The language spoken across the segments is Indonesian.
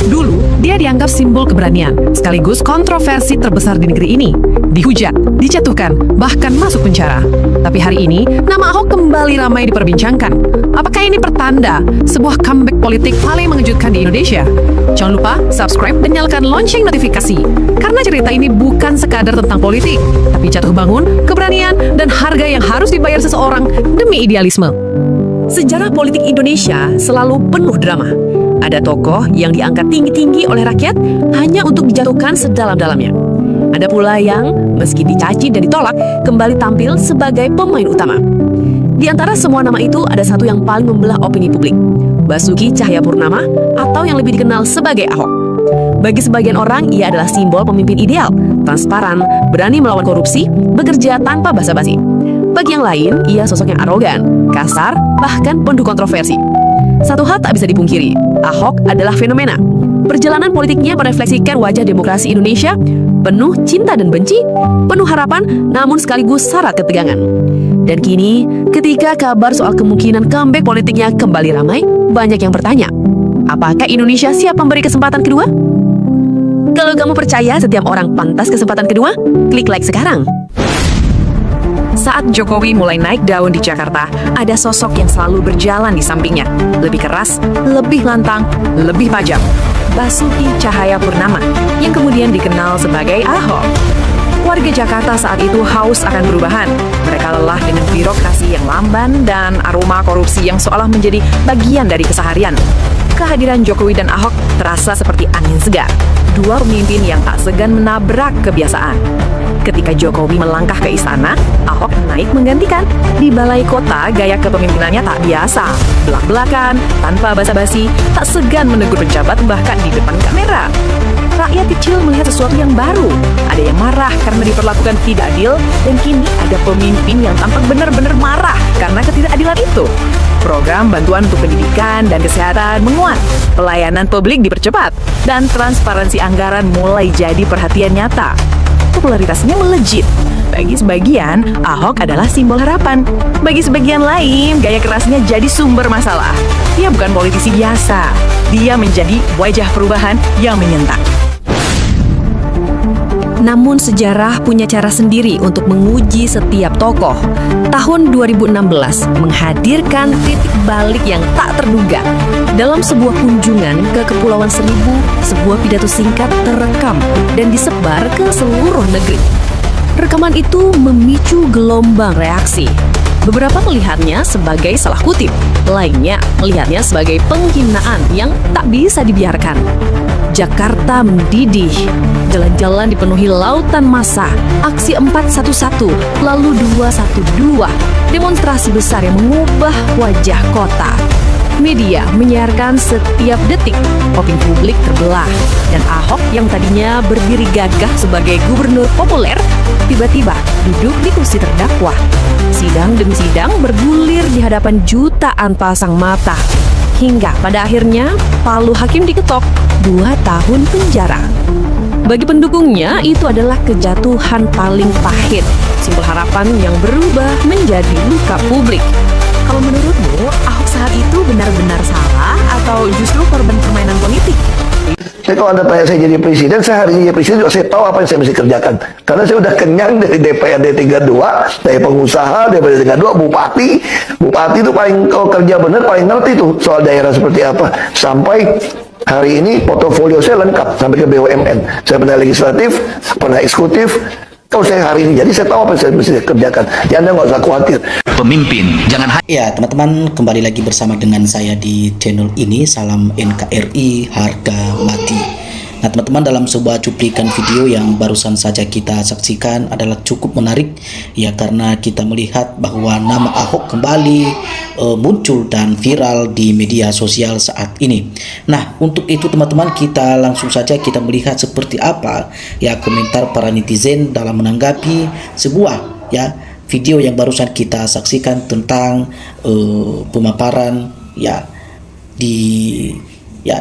Dulu, dia dianggap simbol keberanian, sekaligus kontroversi terbesar di negeri ini. Dihujat, dijatuhkan, bahkan masuk penjara. Tapi hari ini, nama Ahok kembali ramai diperbincangkan. Apakah ini pertanda sebuah comeback politik paling mengejutkan di Indonesia? Jangan lupa subscribe dan nyalakan lonceng notifikasi. Karena cerita ini bukan sekadar tentang politik, tapi jatuh bangun, keberanian, dan harga yang harus dibayar seseorang demi idealisme. Sejarah politik Indonesia selalu penuh drama. Ada tokoh yang diangkat tinggi-tinggi oleh rakyat hanya untuk dijatuhkan sedalam-dalamnya. Ada pula yang, meski dicaci dan ditolak, kembali tampil sebagai pemain utama. Di antara semua nama itu, ada satu yang paling membelah opini publik, Basuki Cahayapurnama, atau yang lebih dikenal sebagai Ahok. Bagi sebagian orang, ia adalah simbol pemimpin ideal, transparan, berani melawan korupsi, bekerja tanpa basa-basi. Bagi yang lain, ia sosok yang arogan, kasar, bahkan penuh kontroversi. Satu hal tak bisa dipungkiri, Ahok adalah fenomena. Perjalanan politiknya merefleksikan wajah demokrasi Indonesia, penuh cinta dan benci, penuh harapan, namun sekaligus syarat ketegangan. Dan kini, ketika kabar soal kemungkinan comeback politiknya kembali ramai, banyak yang bertanya, apakah Indonesia siap memberi kesempatan kedua? Kalau kamu percaya setiap orang pantas kesempatan kedua, klik like sekarang. Saat Jokowi mulai naik daun di Jakarta, ada sosok yang selalu berjalan di sampingnya. Lebih keras, lebih lantang, lebih tajam. Basuki Cahayapurnama, yang kemudian dikenal sebagai Ahok. Warga Jakarta saat itu haus akan perubahan. Mereka lelah dengan birokrasi yang lamban dan aroma korupsi yang seolah menjadi bagian dari keseharian. Kehadiran Jokowi dan Ahok terasa seperti angin segar. Dua pemimpin yang tak segan menabrak kebiasaan. Ketika Jokowi melangkah ke istana, Ahok naik menggantikan. Di balai kota, gaya kepemimpinannya tak biasa. Belak-belakan, tanpa basa-basi, tak segan menegur pejabat bahkan di depan kamera. Rakyat kecil melihat sesuatu yang baru. Ada yang marah karena diperlakukan tidak adil, dan kini ada pemimpin yang tampak benar-benar marah karena ketidakadilan itu. Program bantuan untuk pendidikan dan kesehatan menguat, pelayanan publik dipercepat, dan transparansi anggaran mulai jadi perhatian nyata. Popularitasnya melejit. Bagi sebagian, Ahok adalah simbol harapan. Bagi sebagian lain, gaya kerasnya jadi sumber masalah. Dia bukan politisi biasa. Dia menjadi wajah perubahan yang menyentak. Namun sejarah punya cara sendiri untuk menguji setiap tokoh. Tahun 2016 menghadirkan titik balik yang tak terduga. Dalam sebuah kunjungan ke Kepulauan Seribu, sebuah pidato singkat terekam dan disebar ke seluruh negeri. Rekaman itu memicu gelombang reaksi. Beberapa melihatnya sebagai salah kutip, lainnya melihatnya sebagai penghinaan yang tak bisa dibiarkan. Jakarta mendidih, jalan-jalan dipenuhi lautan massa, aksi 411, lalu 212, demonstrasi besar yang mengubah wajah kota. Media menyiarkan setiap detik, opini publik terbelah, dan Ahok yang tadinya berdiri gagah sebagai gubernur populer, tiba-tiba duduk di kursi terdakwa. Sidang demi sidang bergulir di hadapan jutaan pasang mata. Hingga pada akhirnya, palu hakim diketok 2 tahun penjara. Bagi pendukungnya, itu adalah kejatuhan paling pahit, simbol harapan yang berubah menjadi luka publik. Kalau menurutmu, Ahok saat itu benar-benar salah atau justru korban permainan politik? Saya kalau Anda tanya saya jadi presiden, saya hari ini jadi presiden juga saya tahu apa yang saya mesti kerjakan. Karena saya udah kenyang dari DPRD 32, dari pengusaha, DPRD 32, bupati. Bupati itu paling, kalau kerja benar, paling ngerti tuh soal daerah seperti apa. Sampai hari ini portofolio saya lengkap, sampai ke BUMN. Saya pernah legislatif, pernah eksekutif. Kalau saya hari ini, jadi saya tahu apa yang saya mesti kerjakan. Jadi Anda nggak usah khawatir. Pemimpin, jangan Ya teman-teman, kembali lagi bersama dengan saya di channel ini. Salam NKRI, harga mati. Nah teman-teman, dalam sebuah cuplikan video yang barusan saja kita saksikan adalah cukup menarik ya, karena kita melihat bahwa nama Ahok kembali muncul dan viral di media sosial saat ini. Nah untuk itu teman-teman, kita langsung saja kita melihat seperti apa ya komentar para netizen dalam menanggapi sebuah ya video yang barusan kita saksikan tentang pemaparan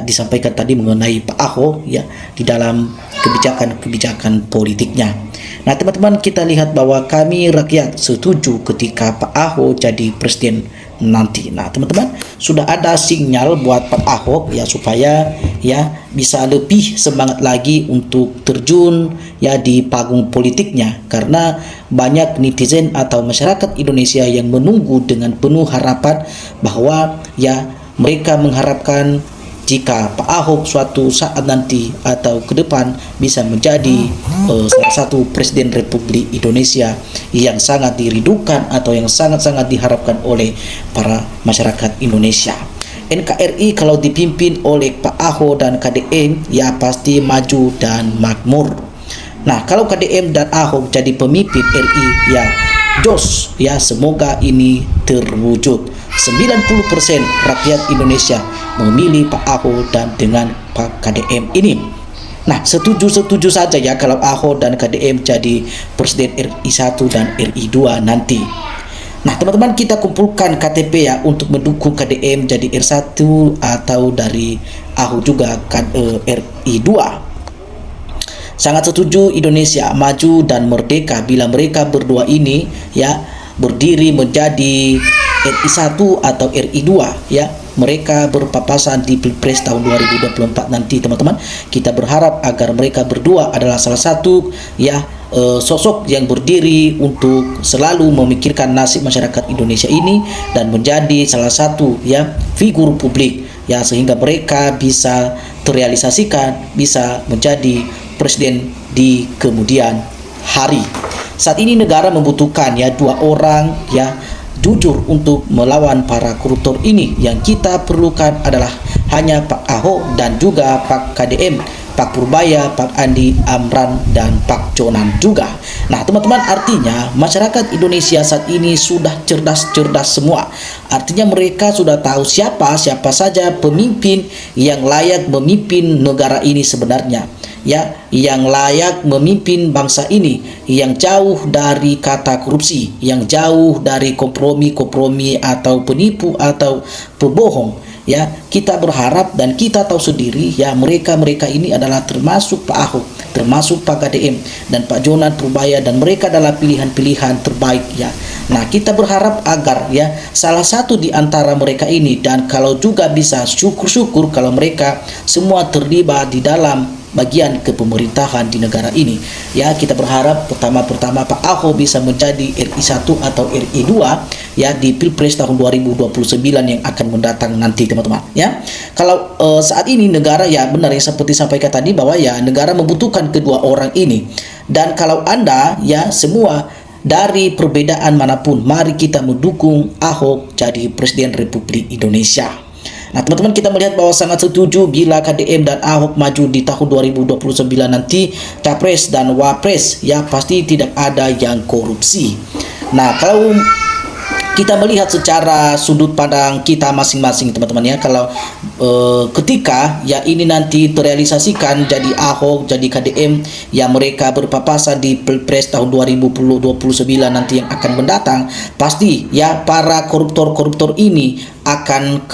disampaikan tadi mengenai Pak Ahok ya di dalam kebijakan politiknya. Nah teman-teman, kita lihat bahwa kami rakyat setuju ketika Pak Ahok jadi presiden nanti. Nah, teman-teman, sudah ada sinyal buat Pak Ahok ya supaya ya bisa lebih semangat lagi untuk terjun ya di panggung politiknya, karena banyak netizen atau masyarakat Indonesia yang menunggu dengan penuh harapan bahwa ya mereka mengharapkan jika Pak Ahok suatu saat nanti atau ke depan bisa menjadi salah satu Presiden Republik Indonesia yang sangat dirindukan atau yang sangat-sangat diharapkan oleh para masyarakat Indonesia. NKRI kalau dipimpin oleh Pak Ahok dan KDM ya pasti maju dan makmur. Nah, kalau KDM dan Ahok jadi pemimpin RI ya jos ya, semoga ini terwujud. 90% rakyat Indonesia memilih Pak Ahok dan dengan Pak KDM ini. Nah, setuju saja ya kalau Ahok dan KDM jadi Presiden RI 1 dan RI 2 nanti. Nah, teman-teman, kita kumpulkan KTP ya untuk mendukung KDM jadi R1 atau dari Ahok juga RI 2. Sangat setuju Indonesia maju dan merdeka bila mereka berdua ini ya berdiri menjadi RI 1 atau RI 2 ya. Mereka berpapasan di Pilpres tahun 2024 nanti, teman-teman. Kita berharap agar mereka berdua adalah salah satu ya sosok yang berdiri untuk selalu memikirkan nasib masyarakat Indonesia ini dan menjadi salah satu ya figur publik ya, sehingga mereka bisa terrealisasikan, bisa menjadi presiden di kemudian hari. Saat ini negara membutuhkan ya dua orang ya jujur untuk melawan para koruptor ini. Yang kita perlukan adalah hanya Pak Ahok dan juga Pak KDM, Pak Purbaya, Pak Andi Amran, dan Pak Jonan juga. Nah, teman-teman, artinya masyarakat Indonesia saat ini sudah cerdas-cerdas semua. Artinya mereka sudah tahu siapa saja pemimpin yang layak memimpin negara ini sebenarnya. Ya, yang layak memimpin bangsa ini, yang jauh dari kata korupsi, yang jauh dari kompromi atau penipu atau pembohong. Ya, kita berharap dan kita tahu sendiri ya mereka ini adalah termasuk Pak Ahok, termasuk Pak KDM dan Pak Jonan Purbaya, dan mereka adalah pilihan-pilihan terbaik ya. Nah, kita berharap agar ya salah satu di antara mereka ini, dan kalau juga bisa syukur-syukur kalau mereka semua terlibat di dalam bagian kepemerintahan di negara ini. Ya, kita berharap pertama Pak Ahok bisa menjadi RI 1 atau RI 2 ya di Pilpres tahun 2029 yang akan mendatang nanti, teman-teman ya. Kalau saat ini negara ya benar yang seperti sampaikan tadi bahwa ya negara membutuhkan kedua orang ini. Dan kalau Anda ya semua dari perbedaan manapun, mari kita mendukung Ahok jadi Presiden Republik Indonesia. Nah, teman-teman, kita melihat bahwa sangat setuju bila KDM dan Ahok maju di tahun 2029 nanti Capres dan Wapres ya pasti tidak ada yang korupsi. Nah, kalau kita melihat secara sudut pandang kita masing-masing, teman-teman ya, kalau ketika ya ini nanti terrealisasikan jadi Ahok, jadi KDM ya mereka berpapasan di Pilpres tahun 2029 nanti yang akan mendatang, pasti ya para koruptor ini akan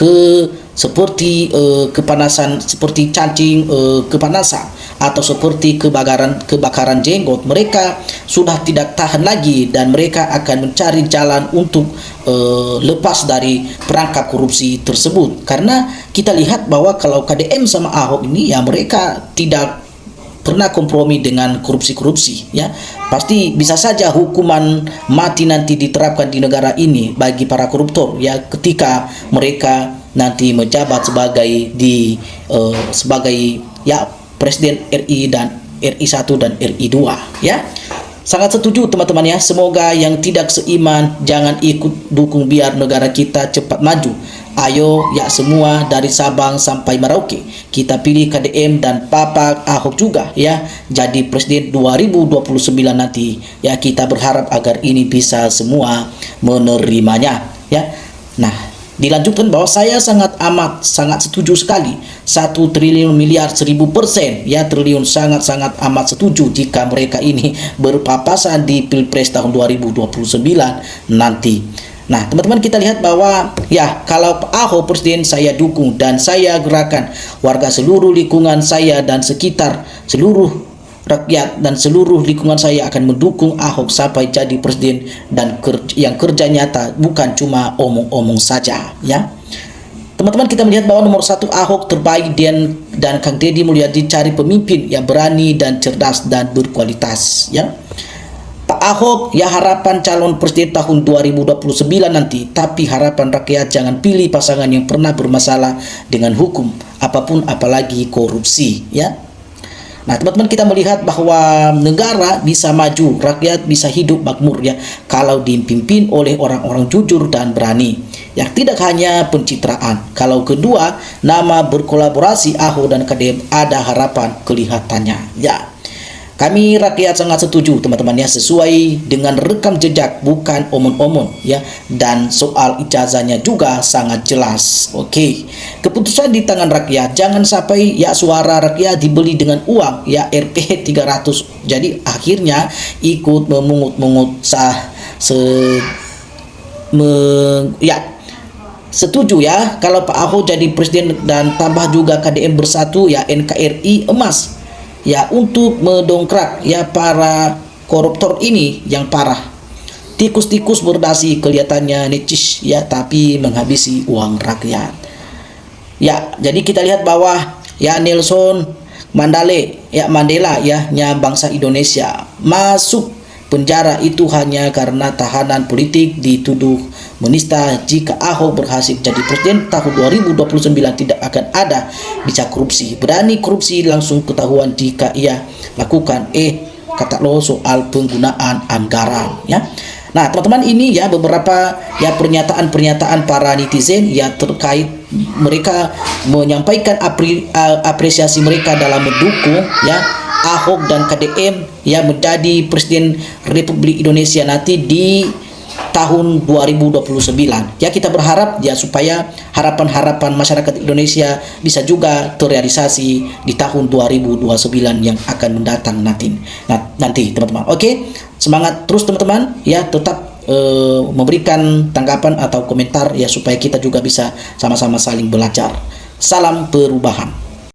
seperti kepanasan, seperti cacing kepanasan atau seperti kebakaran jenggot. Mereka sudah tidak tahan lagi dan mereka akan mencari jalan untuk lepas dari perangkap korupsi tersebut. Karena kita lihat bahwa kalau KDM sama Ahok ini ya mereka tidak pernah kompromi dengan korupsi ya. Pasti bisa saja hukuman mati nanti diterapkan di negara ini bagi para koruptor ya ketika mereka nanti menjabat sebagai ya Presiden RI dan RI 1 dan RI 2 ya. Sangat setuju, teman-teman ya. Semoga yang tidak seiman jangan ikut dukung biar negara kita cepat maju. Ayo ya semua dari Sabang sampai Merauke kita pilih KDM dan Papa Ahok juga ya jadi Presiden 2029 nanti ya. Kita berharap agar ini bisa semua menerimanya ya. Nah, dilanjutkan bahwa saya sangat setuju sekali 1 triliun miliar 1000% ya, triliun sangat amat setuju jika mereka ini berpapasan di Pilpres tahun 2029 nanti. Nah, teman-teman, kita lihat bahwa ya kalau Ahok presiden saya dukung dan saya gerakan warga seluruh lingkungan saya dan sekitar seluruh rakyat dan seluruh lingkungan saya akan mendukung Ahok sampai jadi presiden dan yang kerja nyata, bukan cuma omong-omong saja, ya. Teman-teman, kita melihat bahwa nomor 1 Ahok terbaik dan Kang Deddy Mulyadi cari pemimpin yang berani dan cerdas dan berkualitas, ya. Pak Ahok, ya harapan calon presiden tahun 2029 nanti, tapi harapan rakyat jangan pilih pasangan yang pernah bermasalah dengan hukum apapun, apalagi korupsi, ya. Nah, teman-teman, kita melihat bahwa negara bisa maju, rakyat bisa hidup makmur, ya, kalau dipimpin oleh orang-orang jujur dan berani, yang tidak hanya pencitraan. Kalau kedua, nama berkolaborasi Ahok dan KDM ada harapan kelihatannya, ya. Kami rakyat sangat setuju, teman-teman, ya, sesuai dengan rekam jejak, bukan omong-omong, ya, dan soal ijazahnya juga sangat jelas. Oke, keputusan di tangan rakyat, jangan sampai ya suara rakyat dibeli dengan uang, ya, Rp 300. Jadi akhirnya ikut memungut-mungut setuju, ya, kalau Pak Ahok jadi presiden dan tambah juga KDM bersatu, ya, NKRI emas, ya, untuk mendongkrak, ya, para koruptor ini yang parah. Tikus-tikus berdasi kelihatannya necis, ya, tapi menghabisi uang rakyat. Ya, jadi kita lihat bahwa, ya, Nelson Mandela, ya, bangsa Indonesia masuk penjara itu hanya karena tahanan politik dituduh menista. Jika Ahok berhasil jadi presiden tahun 2029 tidak akan ada bicara korupsi. Berani korupsi langsung ketahuan jika ia lakukan kata lo soal penggunaan anggaran, ya. Nah, teman-teman, ini ya beberapa ya pernyataan-pernyataan para netizen ya terkait mereka menyampaikan apresiasi mereka dalam mendukung, ya, Ahok dan KDM yang menjadi presiden Republik Indonesia nanti di tahun 2029. Ya, kita berharap ya supaya harapan-harapan masyarakat Indonesia bisa juga terrealisasi di tahun 2029 yang akan mendatang nanti. Teman-teman. Oke, semangat terus teman-teman, ya, tetap memberikan tanggapan atau komentar ya supaya kita juga bisa sama-sama saling belajar. Salam perubahan.